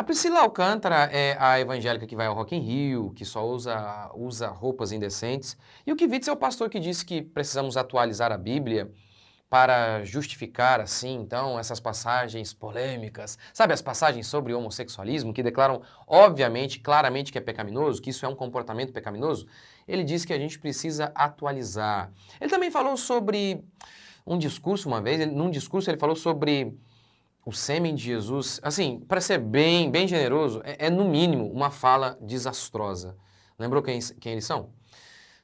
Priscila Alcântara é a evangélica que vai ao Rock in Rio, que só usa roupas indecentes. E o Kivitz é o pastor que disse que precisamos atualizar a Bíblia para justificar, assim, então, essas passagens polêmicas. Sabe, as passagens sobre o homossexualismo que declaram, obviamente, claramente que é pecaminoso, que isso é um comportamento pecaminoso? Ele diz que a gente precisa atualizar. Ele também falou sobre um discurso uma vez, num discurso ele falou sobre o sêmen de Jesus, assim, para ser bem generoso, é no mínimo uma fala desastrosa. Lembrou quem eles são?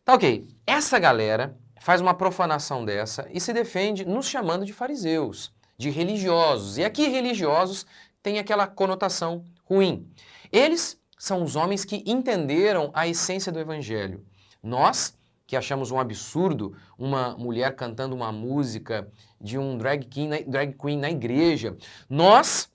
Tá ok, essa galera faz uma profanação dessa e se defende nos chamando de fariseus, de religiosos. E aqui religiosos tem aquela conotação ruim. Eles são os homens que entenderam a essência do evangelho. Nós, que achamos um absurdo uma mulher cantando uma música de um drag queen na igreja. Nós,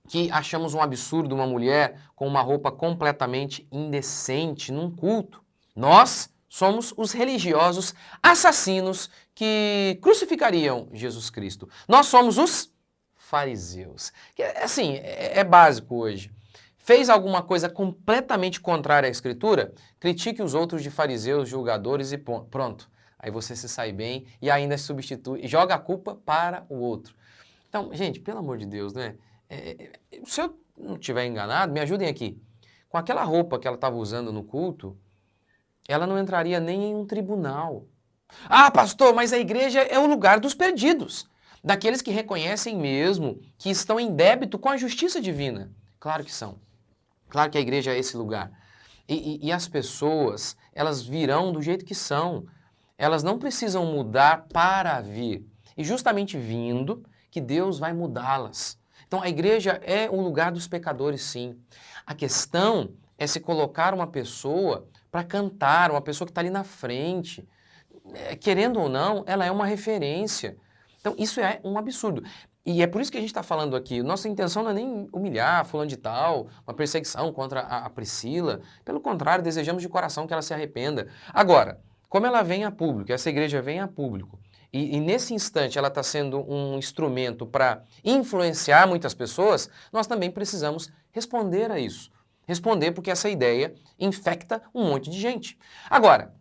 que achamos um absurdo uma mulher com uma roupa completamente indecente num culto. Nós somos os religiosos assassinos que crucificariam Jesus Cristo. Nós somos os fariseus. Que, assim, é básico hoje. Fez alguma coisa completamente contrária à Escritura? Critique os outros de fariseus, julgadores e pronto. Aí você se sai bem e ainda substitui, joga a culpa para o outro. Então, gente, pelo amor de Deus, né? Se eu não estiver enganado, me ajudem aqui. Com aquela roupa que ela estava usando no culto, ela não entraria nem em um tribunal. Ah, pastor, mas a igreja é o lugar dos perdidos, daqueles que reconhecem mesmo que estão em débito com a justiça divina. Claro que são. Claro que a igreja é esse lugar. E as pessoas, elas virão do jeito que são. Elas não precisam mudar para vir. E justamente vindo, que Deus vai mudá-las. Então a igreja é o lugar dos pecadores, sim. A questão é se colocar uma pessoa para cantar, uma pessoa que está ali na frente. Querendo ou não, ela é uma referência. Então isso é um absurdo. E é por isso que a gente está falando aqui. Nossa intenção não é nem humilhar fulano de tal, uma perseguição contra a Priscila. Pelo contrário, desejamos de coração que ela se arrependa. Agora, como ela vem a público, essa igreja vem a público, e nesse instante ela está sendo um instrumento para influenciar muitas pessoas, nós também precisamos responder a isso. Responder porque essa ideia infecta um monte de gente. Agora,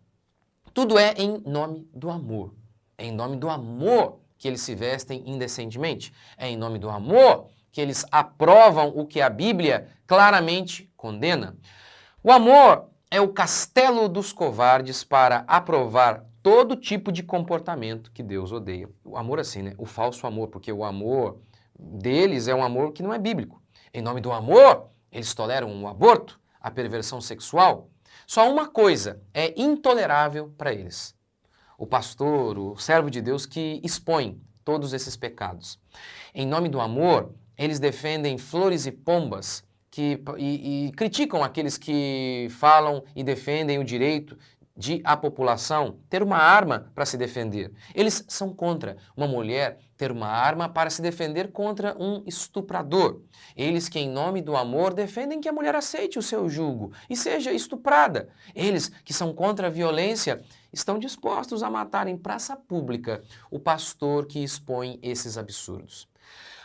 tudo é em nome do amor. É em nome do amor que eles se vestem indecentemente. É em nome do amor que eles aprovam o que a Bíblia claramente condena. O amor é o castelo dos covardes para aprovar todo tipo de comportamento que Deus odeia. O amor assim, né? O falso amor, porque o amor deles é um amor que não é bíblico. Em nome do amor, eles toleram o aborto, a perversão sexual. Só uma coisa é intolerável para eles: o pastor, o servo de Deus que expõe todos esses pecados. Em nome do amor, eles defendem flores e pombas e criticam aqueles que falam e defendem o direito de a população ter uma arma para se defender. Eles são contra uma mulher ter uma arma para se defender contra um estuprador. Eles que, em nome do amor, defendem que a mulher aceite o seu jugo e seja estuprada. Eles que são contra a violência estão dispostos a matar em praça pública o pastor que expõe esses absurdos.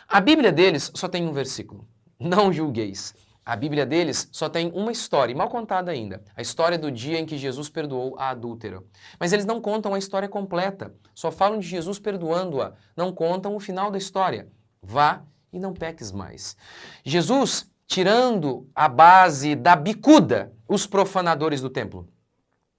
A Bíblia deles só tem um versículo: não julgueis. A Bíblia deles só tem uma história, mal contada ainda, a história do dia em que Jesus perdoou a adúltera. Mas eles não contam a história completa, só falam de Jesus perdoando-a, não contam o final da história. Vá e não peques mais. Jesus tirando a base da bicuda os profanadores do templo.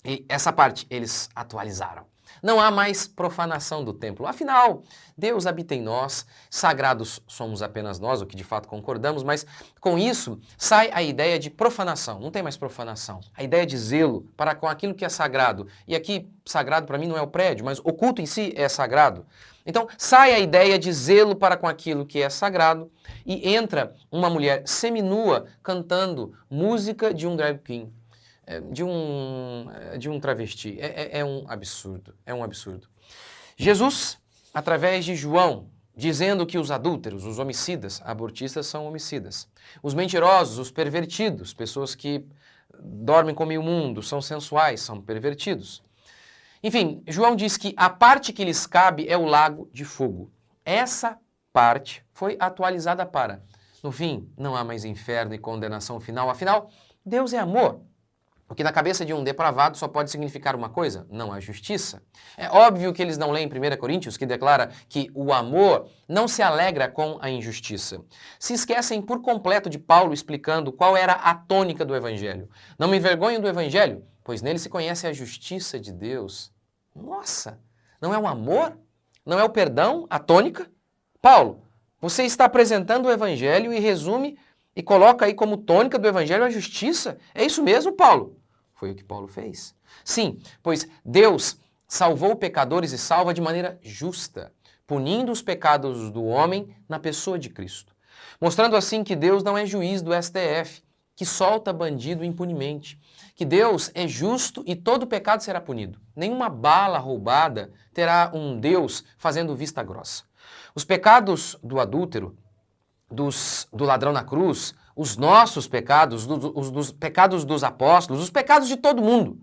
E essa parte eles atualizaram. Não há mais profanação do templo. Afinal, Deus habita em nós, sagrados somos apenas nós, o que de fato concordamos, mas com isso sai a ideia de profanação. Não tem mais profanação. A ideia de zelo para com aquilo que é sagrado. E aqui, sagrado para mim não é o prédio, mas o culto em si é sagrado. Então, sai a ideia de zelo para com aquilo que é sagrado e entra uma mulher seminua cantando música de um drag queen. De um travesti. É um absurdo, é um absurdo. Jesus, através de João, dizendo que os adúlteros, os homicidas, abortistas são homicidas. Os mentirosos, os pervertidos, pessoas que dormem com o meio mundo, são sensuais, são pervertidos. Enfim, João diz que a parte que lhes cabe é o lago de fogo. Essa parte foi atualizada para: No fim, não há mais inferno e condenação final. Afinal, Deus é amor. O que na cabeça de um depravado só pode significar uma coisa: não há justiça. É óbvio que eles não leem 1 Coríntios, que declara que o amor não se alegra com a injustiça. Se esquecem por completo de Paulo explicando qual era a tônica do Evangelho. Não me envergonho do Evangelho, pois nele se conhece a justiça de Deus. Nossa, não é o amor? Não é o perdão a tônica? Paulo, você está apresentando o Evangelho e resume e coloca aí como tônica do Evangelho a justiça? É isso mesmo, Paulo? Foi o que Paulo fez. Sim, pois Deus salvou pecadores e salva de maneira justa, punindo os pecados do homem na pessoa de Cristo. Mostrando assim que Deus não é juiz do STF, que solta bandido impunemente. Que Deus é justo e todo pecado será punido. Nenhuma bala roubada terá um Deus fazendo vista grossa. Os pecados do adúltero, do ladrão na cruz, os nossos pecados, dos pecados dos apóstolos, os pecados de todo mundo,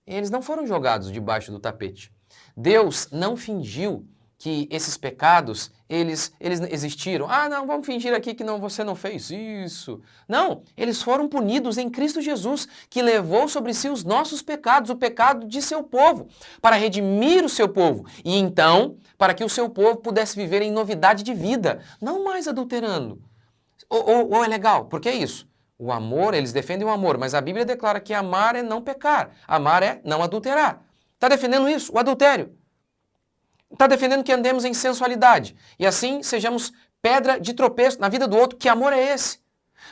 eles não foram jogados debaixo do tapete. Deus não fingiu que esses pecados, eles existiram. Ah, não, vamos fingir aqui que não, você não fez isso. Não, eles foram punidos em Cristo Jesus, que levou sobre si os nossos pecados, o pecado de seu povo, para redimir o seu povo. E então, para que o seu povo pudesse viver em novidade de vida, não mais adulterando. Ou é legal, porque é isso. O amor, eles defendem o amor, mas a Bíblia declara que amar é não pecar, amar é não adulterar. Está defendendo isso, o adultério. Está defendendo que andemos em sensualidade e assim sejamos pedra de tropeço na vida do outro. Que amor é esse?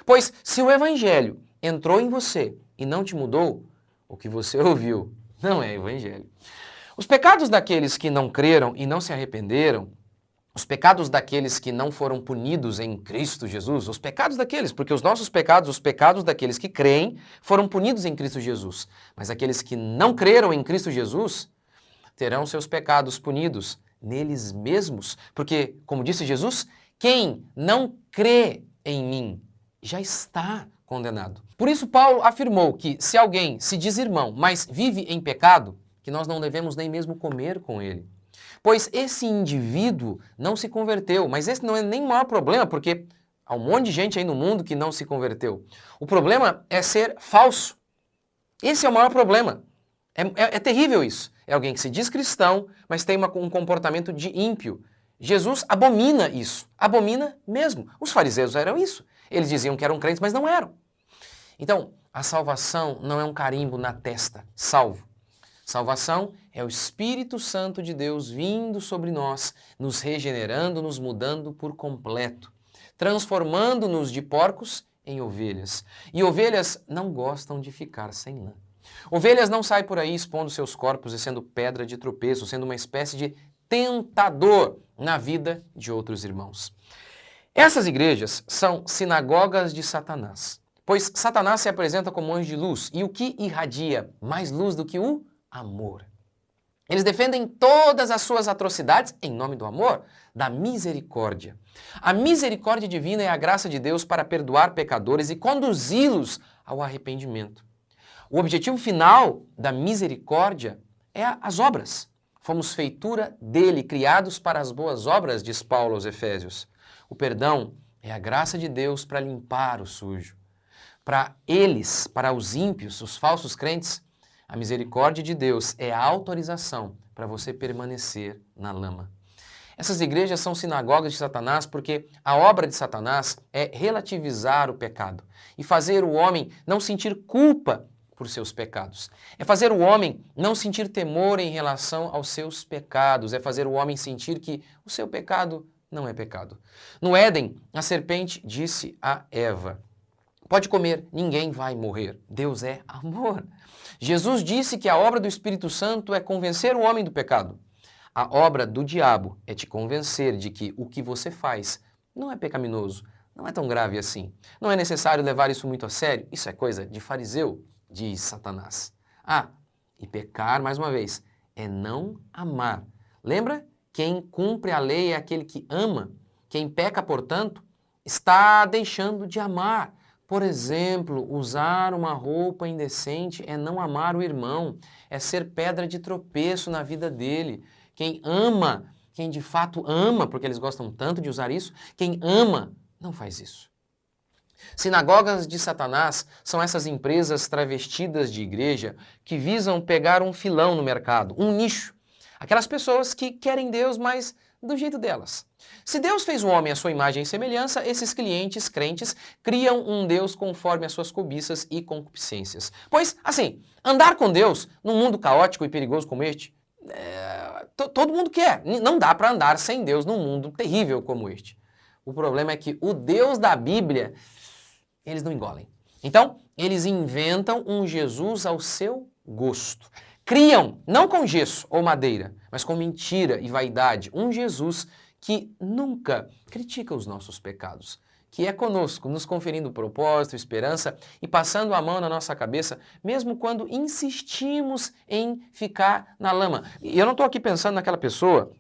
Pois se o Evangelho entrou em você e não te mudou, o que você ouviu não é Evangelho. Os pecados daqueles que não creram e não se arrependeram, os pecados daqueles que não foram punidos em Cristo Jesus, os pecados daqueles, porque os nossos pecados, os pecados daqueles que creem, foram punidos em Cristo Jesus. Mas aqueles que não creram em Cristo Jesus terão seus pecados punidos neles mesmos, porque, como disse Jesus, quem não crê em mim já está condenado. Por isso Paulo afirmou que se alguém se diz irmão, mas vive em pecado, que nós não devemos nem mesmo comer com ele. Pois esse indivíduo não se converteu, mas esse não é nem o maior problema, porque há um monte de gente aí no mundo que não se converteu. O problema é ser falso. Esse é o maior problema. É terrível isso. É alguém que se diz cristão, mas tem um comportamento de ímpio. Jesus abomina isso. Abomina mesmo. Os fariseus eram isso. Eles diziam que eram crentes, mas não eram. Então, a salvação não é um carimbo na testa. Salvo. Salvação é o Espírito Santo de Deus vindo sobre nós, nos regenerando, nos mudando por completo, transformando-nos de porcos em ovelhas. E ovelhas não gostam de ficar sem lã. Ovelhas não saem por aí expondo seus corpos e sendo pedra de tropeço, sendo uma espécie de tentador na vida de outros irmãos. Essas igrejas são sinagogas de Satanás, pois Satanás se apresenta como anjo de luz, e o que irradia mais luz do que o amor? Eles defendem todas as suas atrocidades em nome do amor, da misericórdia. A misericórdia divina é a graça de Deus para perdoar pecadores e conduzi-los ao arrependimento. O objetivo final da misericórdia é as obras. Fomos feitura dele, criados para as boas obras, diz Paulo aos Efésios. O perdão é a graça de Deus para limpar o sujo. Para eles, para os ímpios, os falsos crentes, a misericórdia de Deus é a autorização para você permanecer na lama. Essas igrejas são sinagogas de Satanás porque a obra de Satanás é relativizar o pecado e fazer o homem não sentir culpa por seus pecados. É fazer o homem não sentir temor em relação aos seus pecados. É fazer o homem sentir que o seu pecado não é pecado. No Éden, a serpente disse a Eva: pode comer, ninguém vai morrer. Deus é amor. Jesus disse que a obra do Espírito Santo é convencer o homem do pecado. A obra do diabo é te convencer de que o que você faz não é pecaminoso, não é tão grave assim. Não é necessário levar isso muito a sério. Isso é coisa de fariseu, diz Satanás. E pecar, mais uma vez, é não amar. Lembra? Quem cumpre a lei é aquele que ama. Quem peca, portanto, está deixando de amar. Por exemplo, usar uma roupa indecente é não amar o irmão, é ser pedra de tropeço na vida dele. Quem ama, quem de fato ama, porque eles gostam tanto de usar isso, quem ama não faz isso. Sinagogas de Satanás são essas empresas travestidas de igreja que visam pegar um filão no mercado, um nicho. Aquelas pessoas que querem Deus, mas do jeito delas. Se Deus fez o homem à sua imagem e semelhança, esses clientes crentes criam um Deus conforme as suas cobiças e concupiscências. Pois, assim, andar com Deus num mundo caótico e perigoso como este, todo mundo quer. Não dá para andar sem Deus num mundo terrível como este. O problema é que o Deus da Bíblia, eles não engolem. Então, eles inventam um Jesus ao seu gosto. Criam, não com gesso ou madeira, mas com mentira e vaidade, um Jesus que nunca critica os nossos pecados, que é conosco, nos conferindo propósito, esperança e passando a mão na nossa cabeça, mesmo quando insistimos em ficar na lama. E eu não estou aqui pensando naquela pessoa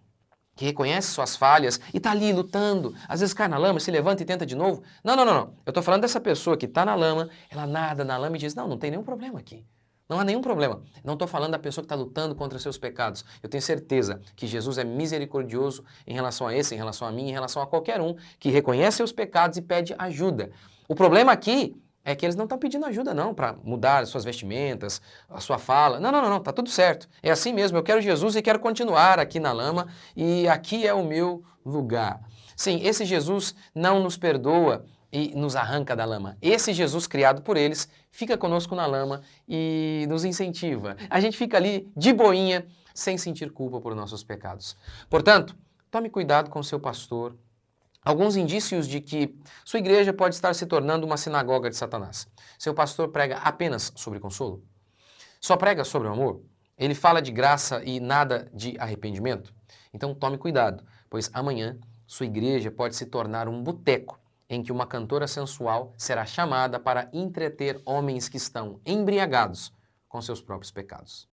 que reconhece suas falhas e está ali lutando, às vezes cai na lama, se levanta e tenta de novo. Não, não, não, não. Eu estou falando dessa pessoa que está na lama, ela nada na lama e diz, não tem nenhum problema aqui. Não há nenhum problema. Não estou falando da pessoa que está lutando contra seus pecados. Eu tenho certeza que Jesus é misericordioso em relação a esse, em relação a mim, em relação a qualquer um que reconhece seus pecados e pede ajuda. O problema aqui é que eles não estão pedindo ajuda não para mudar suas vestimentas, a sua fala. Não, não, não, tá tudo certo. É assim mesmo, eu quero Jesus e quero continuar aqui na lama e aqui é o meu lugar. Sim, esse Jesus não nos perdoa e nos arranca da lama. Esse Jesus criado por eles fica conosco na lama e nos incentiva. A gente fica ali de boinha, sem sentir culpa por nossos pecados. Portanto, tome cuidado com o seu pastor. Alguns indícios de que sua igreja pode estar se tornando uma sinagoga de Satanás. Seu pastor prega apenas sobre consolo? Só prega sobre o amor? Ele fala de graça e nada de arrependimento? Então tome cuidado, pois amanhã sua igreja pode se tornar um boteco em que uma cantora sensual será chamada para entreter homens que estão embriagados com seus próprios pecados.